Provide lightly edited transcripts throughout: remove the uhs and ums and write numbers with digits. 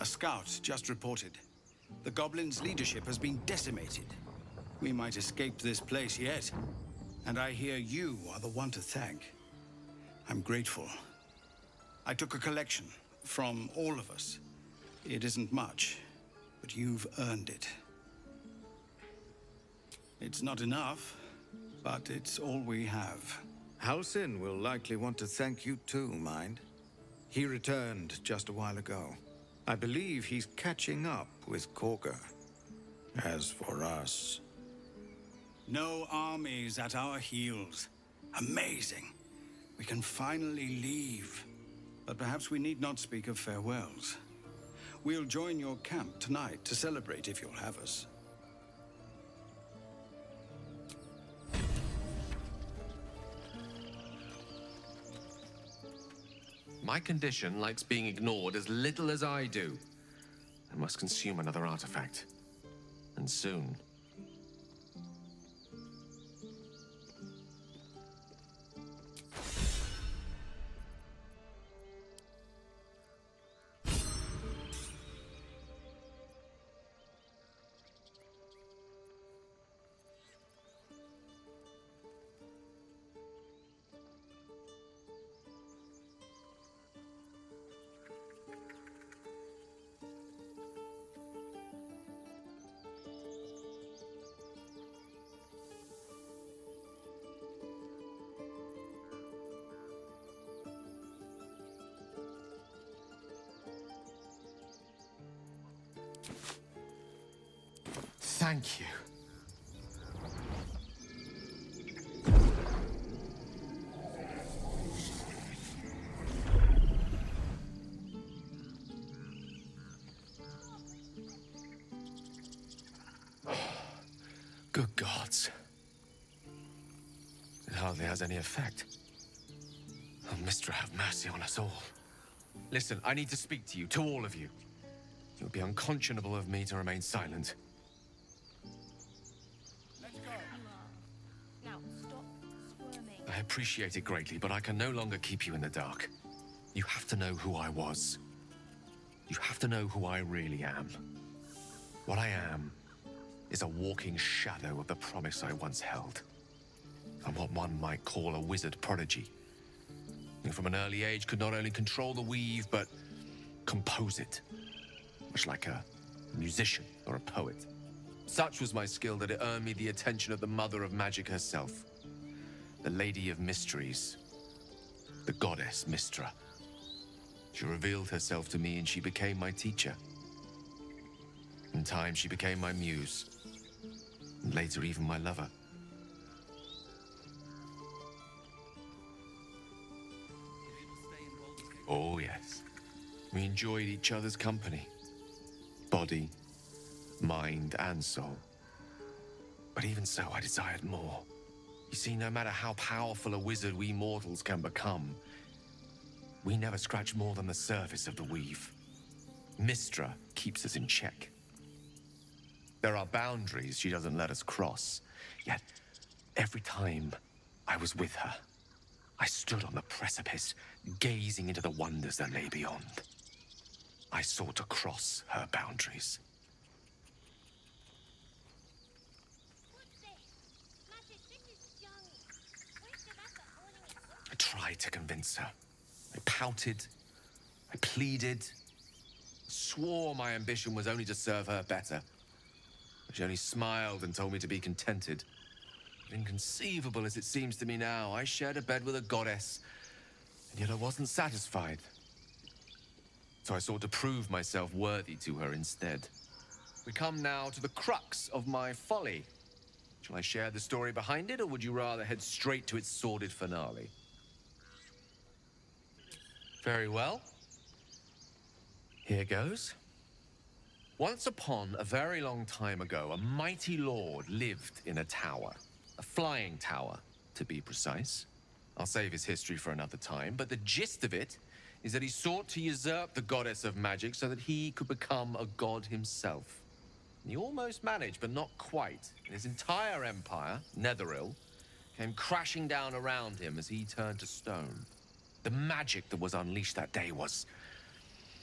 scout just reported. The goblins' leadership has been decimated. We might escape this place yet. And I hear you are the one to thank. I'm grateful. I took a collection from all of us. It isn't much, but you've earned it. It's not enough, but it's all we have. Halsin will likely want to thank you too, mind. He returned just a while ago. I believe he's catching up with Korga. As for us... No armies at our heels. Amazing. We can finally leave. But perhaps we need not speak of farewells. We'll join your camp tonight to celebrate if you'll have us. My condition likes being ignored as little as I do. I must consume another artifact. And soon. Thank you. Good gods. It hardly has any effect. Oh, Mystra, have mercy on us all. Listen, I need to speak to you, to all of you. It would be unconscionable of me to remain silent. I appreciate it greatly, but I can no longer keep you in the dark. You have to know who I was. You have to know who I really am. What I am is a walking shadow of the promise I once held. I'm what one might call a wizard prodigy. Who from an early age could not only control the weave, but compose it. Much like a musician or a poet. Such was my skill that it earned me the attention of the mother of magic herself. The Lady of Mysteries. The goddess Mystra. She revealed herself to me and she became my teacher. In time, she became my muse. And later, even my lover. Oh, yes. We enjoyed each other's company. Body, mind, and soul. But even so, I desired more. You see, no matter how powerful a wizard we mortals can become, we never scratch more than the surface of the weave. Mystra keeps us in check. There are boundaries she doesn't let us cross. Yet, every time I was with her, I stood on the precipice, gazing into the wonders that lay beyond. I sought to cross her boundaries. I tried to convince her. I pouted. I pleaded. Swore my ambition was only to serve her better. She only smiled and told me to be contented. Inconceivable as it seems to me now, I shared a bed with a goddess, and yet I wasn't satisfied. So I sought to prove myself worthy to her instead. We come now to the crux of my folly. Shall I share the story behind it, or would you rather head straight to its sordid finale? Very well. Here goes. Once upon a very long time ago, a mighty lord lived in a tower. A flying tower, to be precise. I'll save his history for another time, but the gist of it is that he sought to usurp the goddess of magic so that he could become a god himself. And he almost managed, but not quite. And his entire empire, Netheril, came crashing down around him as he turned to stone. The magic that was unleashed that day was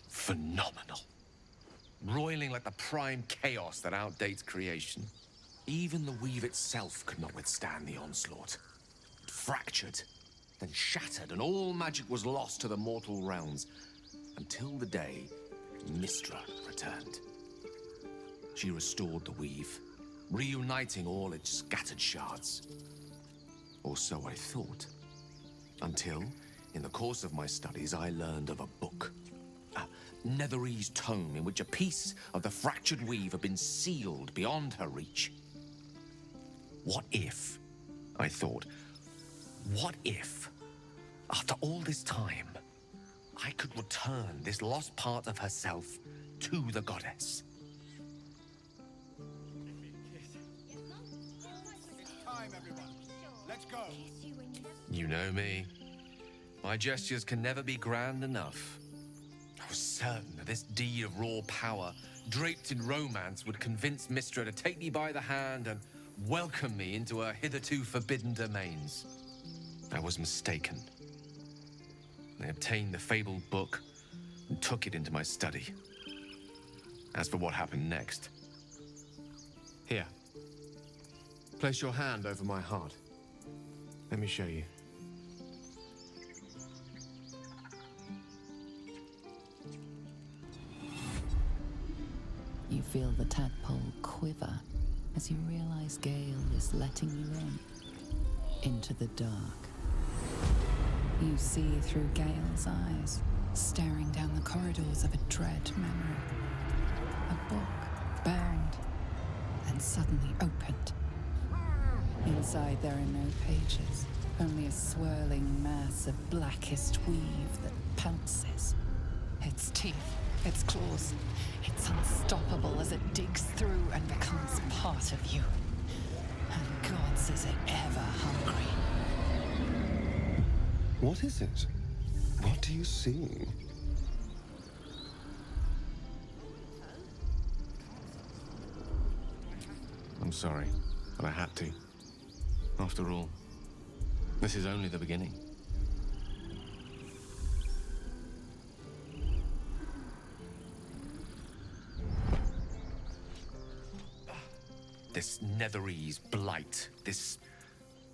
phenomenal. roiling like the prime chaos that outdates creation. Even the weave itself could not withstand the onslaught. It fractured, then shattered, and all magic was lost to the mortal realms, until the day Mystra returned. She restored the weave, reuniting all its scattered shards. Or so I thought. Until, in the course of my studies, I learned of a book. A Netherese tome in which a piece of the fractured weave had been sealed beyond her reach. What if, I thought, what if, after all this time, I could return this lost part of herself to the goddess? Time, everyone. Let's go. You know me. My gestures can never be grand enough. I was certain that this deed of raw power, draped in romance, would convince Mystra to take me by the hand and welcome me into her hitherto forbidden domains. I was mistaken. I obtained the fabled book and took it into my study. As for what happened next... Here. Place your hand over my heart. Let me show you. You feel the tadpole quiver as you realize Gale is letting you into the dark. You see through Gale's eyes, staring down the corridors of a dread memory. A book, bound, and suddenly opened. Inside there are no pages, only a swirling mass of blackest weave that pounces. Its teeth, its claws, it's unstoppable as it digs through and becomes part of you. And gods, is it ever hungry. What is it? What do you see? I'm sorry, but I had to. After all, this is only the beginning. This Netherese blight, this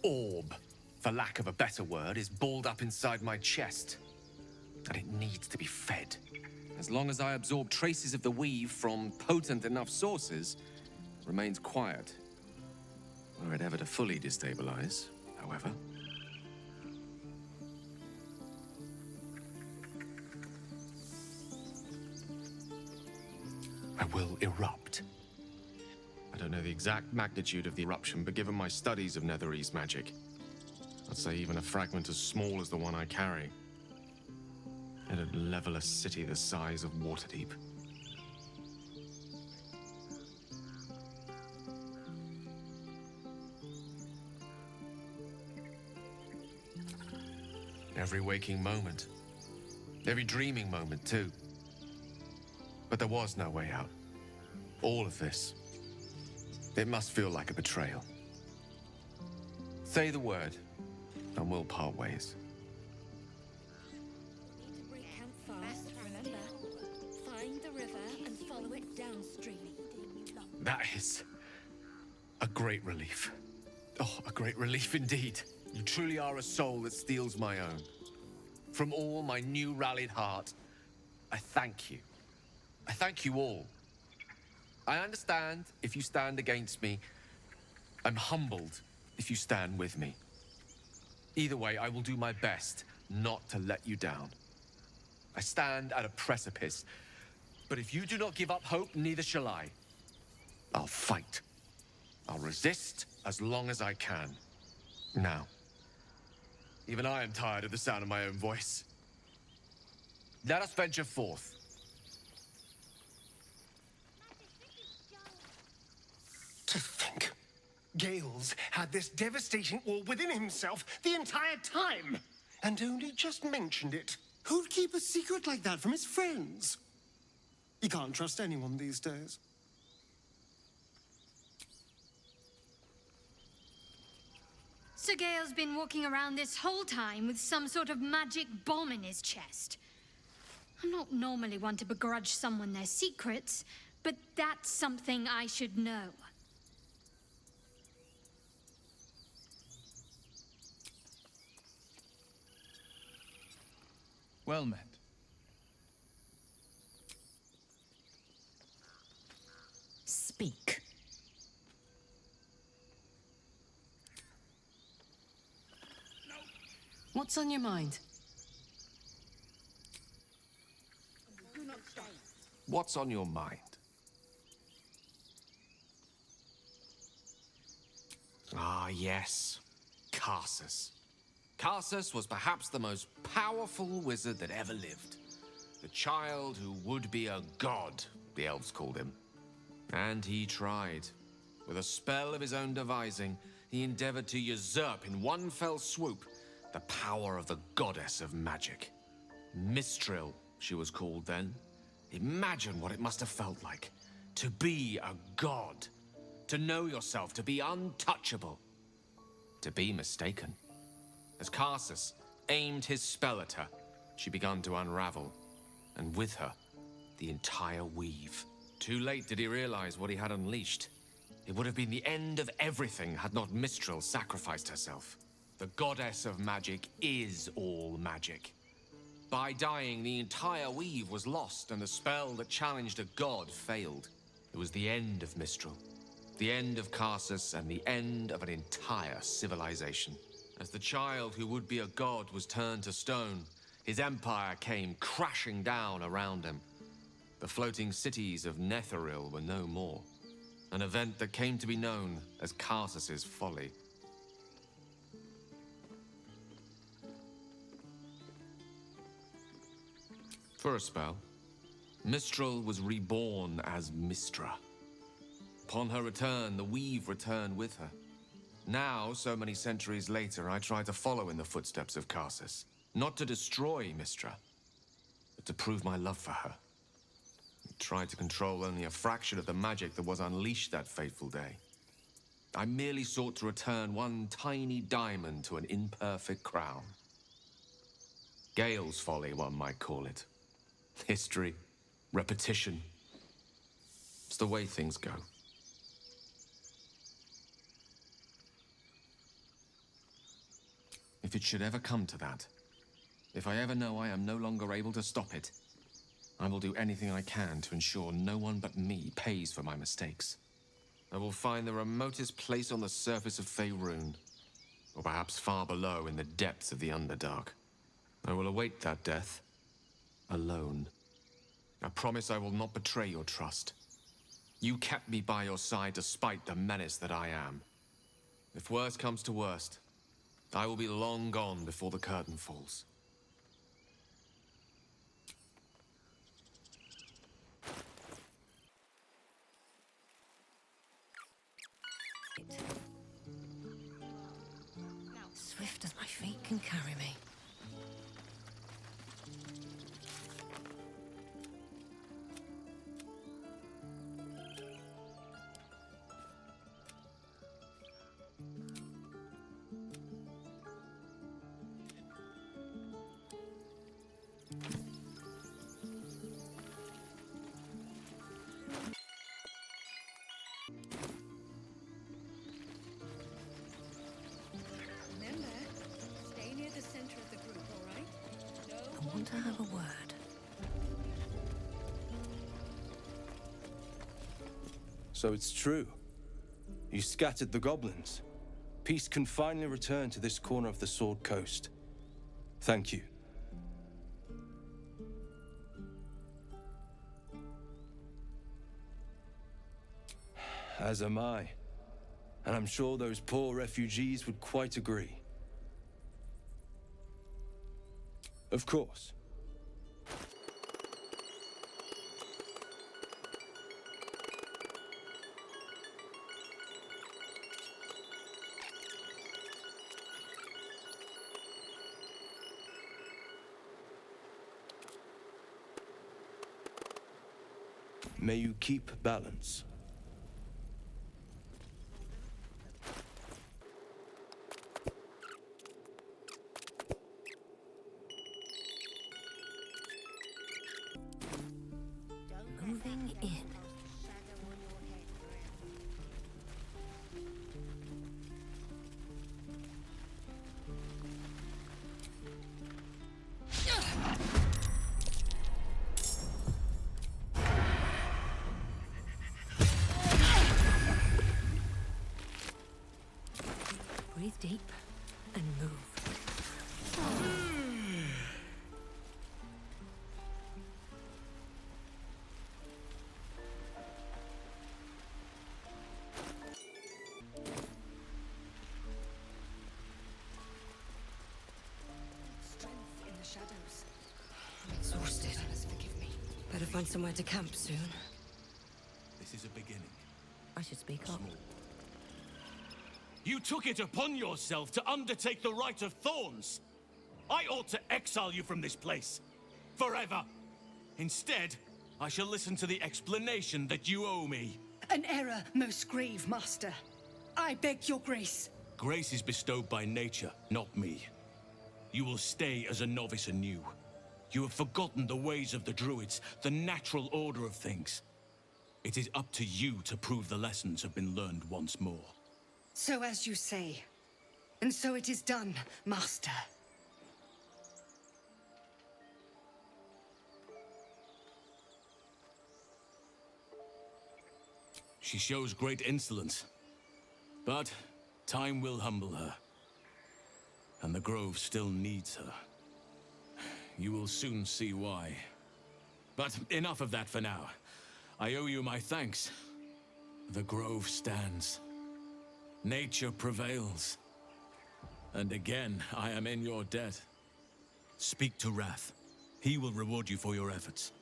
orb, for lack of a better word, is balled up inside my chest. And it needs to be fed. As long as I absorb traces of the weave from potent enough sources, it remains quiet. Were it ever to fully destabilize, however. I will erupt. I don't know the exact magnitude of the eruption, but given my studies of Netherese magic, I'd say even a fragment as small as the one I carry, it'd level a city the size of Waterdeep. Every waking moment. Every dreaming moment, too. But there was no way out. All of this. It must feel like a betrayal. Say the word, and we'll part ways. Remember, find the river and follow it downstream. That is a great relief. Oh, a great relief indeed. You truly are a soul that steals my own. From all my new rallied heart, I thank you. I thank you all. I understand if you stand against me. I'm humbled if you stand with me. Either way, I will do my best not to let you down. I stand at a precipice, but if you do not give up hope, neither shall I. I'll fight. I'll resist as long as I can. Now, even I am tired of the sound of my own voice. Let us venture forth. To think, Gales had this devastating orb within himself the entire time, and only just mentioned it. Who'd keep a secret like that from his friends? You can't trust anyone these days. So Gale's been walking around this whole time with some sort of magic bomb in his chest. I'm not normally one to begrudge someone their secrets, but that's something I should know. Well met. Speak. What's on your mind? What's on your mind? Ah, yes. Karsus. Karsus was perhaps the most powerful wizard that ever lived. The child who would be a god, the elves called him. And he tried. With a spell of his own devising, he endeavored to usurp in one fell swoop the power of the goddess of magic. Mistral, she was called then. Imagine what it must have felt like to be a god, to know yourself, to be untouchable, to be mistaken. As Karsus aimed his spell at her, she began to unravel, and with her, the entire weave. Too late did he realize what he had unleashed. It would have been the end of everything had not Mistral sacrificed herself. The goddess of magic is all magic. By dying, the entire weave was lost, and the spell that challenged a god failed. It was the end of Mistral, the end of Karsus, and the end of an entire civilization. As the child who would be a god was turned to stone, his empire came crashing down around him. The floating cities of Netheril were no more, an event that came to be known as Karsus's folly. For a spell, Mistral was reborn as Mistra. Upon her return, the weave returned with her. Now, so many centuries later, I try to follow in the footsteps of Karsus. Not to destroy Mistra, but to prove my love for her. I tried to control only a fraction of the magic that was unleashed that fateful day. I merely sought to return one tiny diamond to an imperfect crown. Gale's folly, one might call it. History, repetition. It's the way things go. If it should ever come to that, if I ever know I am no longer able to stop it, I will do anything I can to ensure no one but me pays for my mistakes. I will find the remotest place on the surface of Faerun, or perhaps far below in the depths of the Underdark. I will await that death, alone. I promise I will not betray your trust. You kept me by your side despite the menace that I am. If worst comes to worst, I will be long gone before the curtain falls. Swift as my feet can carry me. Remember, stay near the center of the group, all right? I want to have a word. So it's true. You scattered the goblins. Peace can finally return to this corner of the Sword Coast. Thank you. As am I. And I'm sure those poor refugees would quite agree. Of course. May you keep balance. exhausted. Forgive me. Better find somewhere to camp soon. This is a beginning. I should speak up. Small. You took it upon yourself to undertake the Rite of Thorns. I ought to exile you from this place. Forever. Instead, I shall listen to the explanation that you owe me. An error, most grave master. I beg your grace. Grace is bestowed by nature, not me. You will stay as a novice anew. You have forgotten the ways of the druids, the natural order of things. It is up to you to prove the lessons have been learned once more. So as you say. And so it is done, master. She shows great insolence. But time will humble her. And the Grove still needs her. You will soon see why. But enough of that for now. I owe you my thanks. The Grove stands. Nature prevails. And again, I am in your debt. Speak to Wrath. He will reward you for your efforts.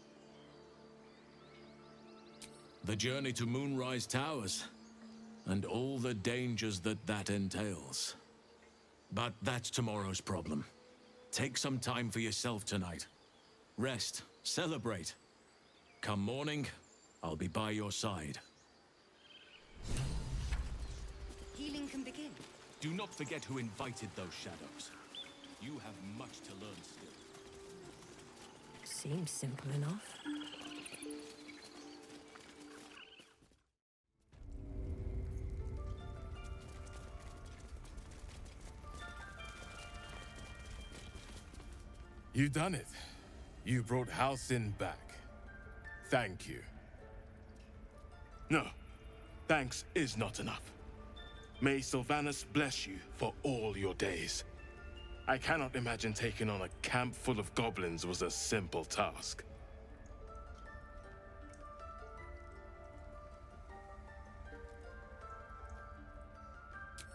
The journey to Moonrise Towers, and all the dangers that entails. But that's tomorrow's problem. Take some time for yourself tonight. Rest, celebrate. Come morning, I'll be by your side. Healing can begin. Do not forget who invited those shadows. You have much to learn still. Seems simple enough. You done it. You brought Halcyon back. Thank you. No, thanks is not enough. May Sylvanas bless you for all your days. I cannot imagine taking on a camp full of goblins was a simple task.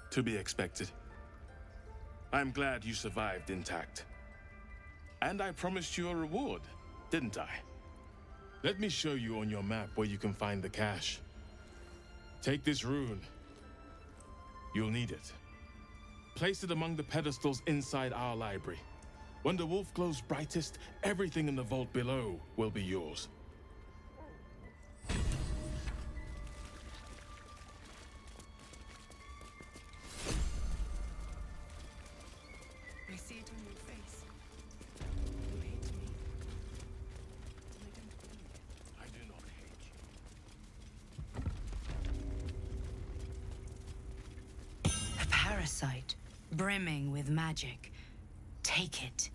To be expected. I'm glad you survived intact. And I promised you a reward, didn't I? Let me show you on your map where you can find the cache. Take this rune. You'll need it. Place it among the pedestals inside our library. When the wolf glows brightest, everything in the vault below will be yours. I see it on your face. You hate me. I don't believe it. I do not hate you. A parasite, brimming with magic. Take it.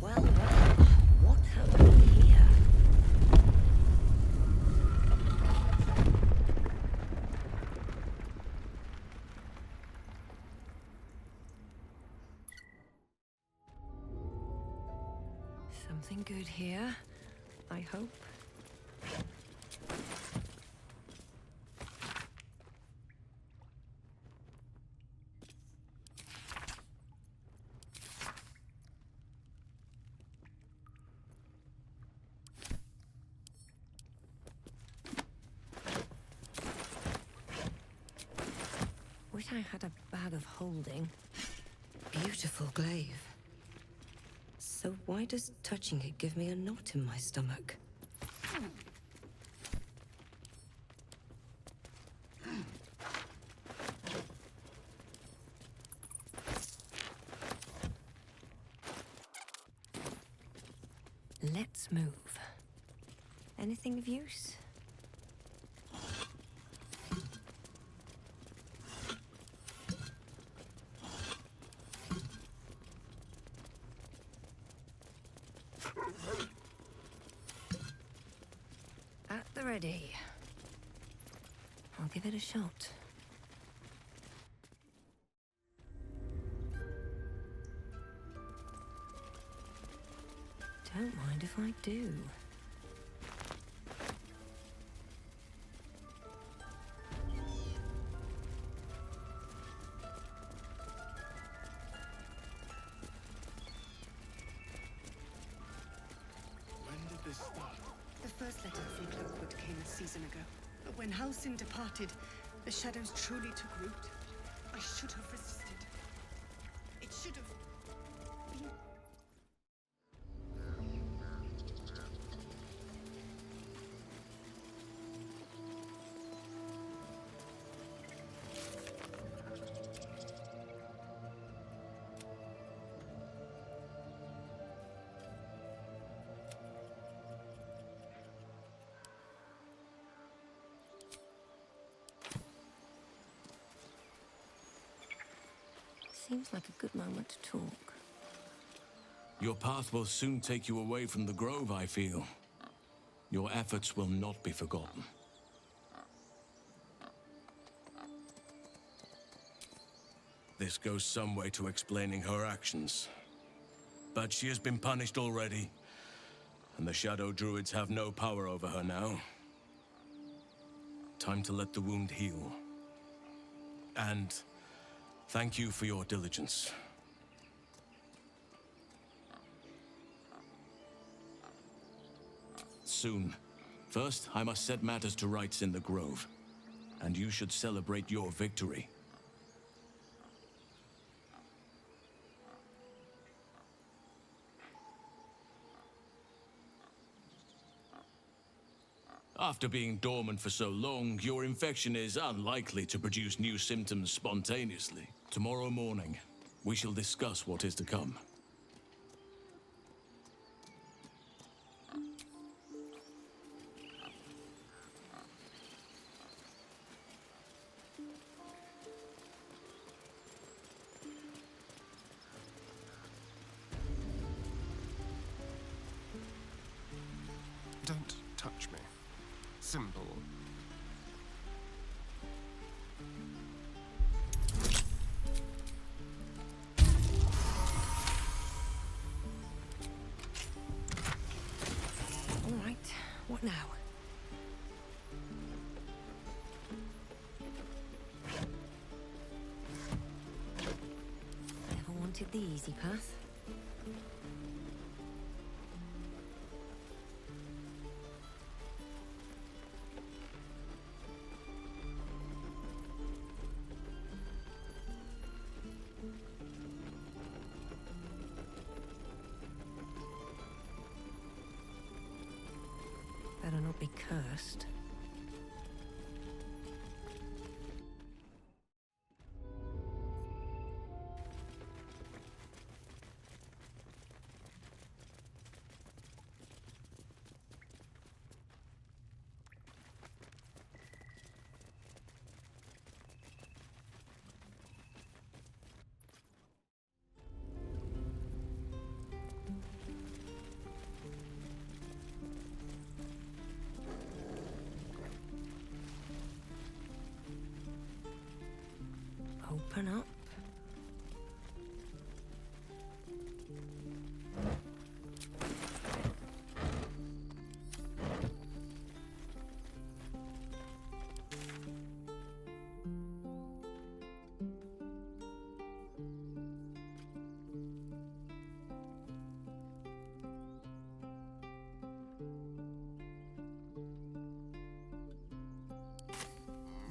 Well, what happened here? Something good here, I hope. Wish I had a bag of holding. Beautiful glaive. So why does touching it give me a knot in my stomach? Let's move. Anything of use? ready. I'll give it a shot. Don't mind if I do. When did this start? The first letter from Cloakwood came a season ago. But when Halcyon departed, the shadows truly took root. I should have resisted. It should have been... Seems like a good moment to talk. Your path will soon take you away from the grove, I feel. Your efforts will not be forgotten. This goes some way to explaining her actions. But she has been punished already, and the Shadow Druids have no power over her now. Time to let the wound heal. And thank you for your diligence. Soon. First, I must set matters to rights in the grove. And you should celebrate your victory. After being dormant for so long, your infection is unlikely to produce new symptoms spontaneously. Tomorrow morning, we shall discuss what is to come. Don't touch me. Simple. All right, what now? Never wanted the easy path. Better not be cursed. Open up.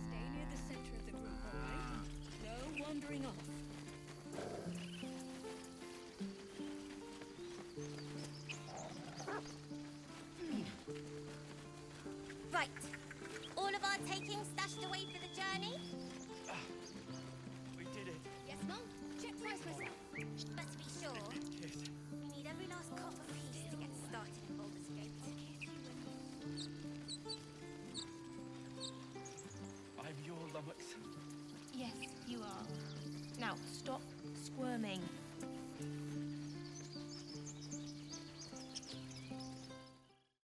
Stay near the center of the group, all right? No wandering off. Right. All of our taking stashed away for the journey? We did it. Yes, Mum? Check twice myself. But to be sure, Yes. we need every last copper piece to get started in Baldur's Gate. I'm your lummox. Yes, you are. Now, stop squirming.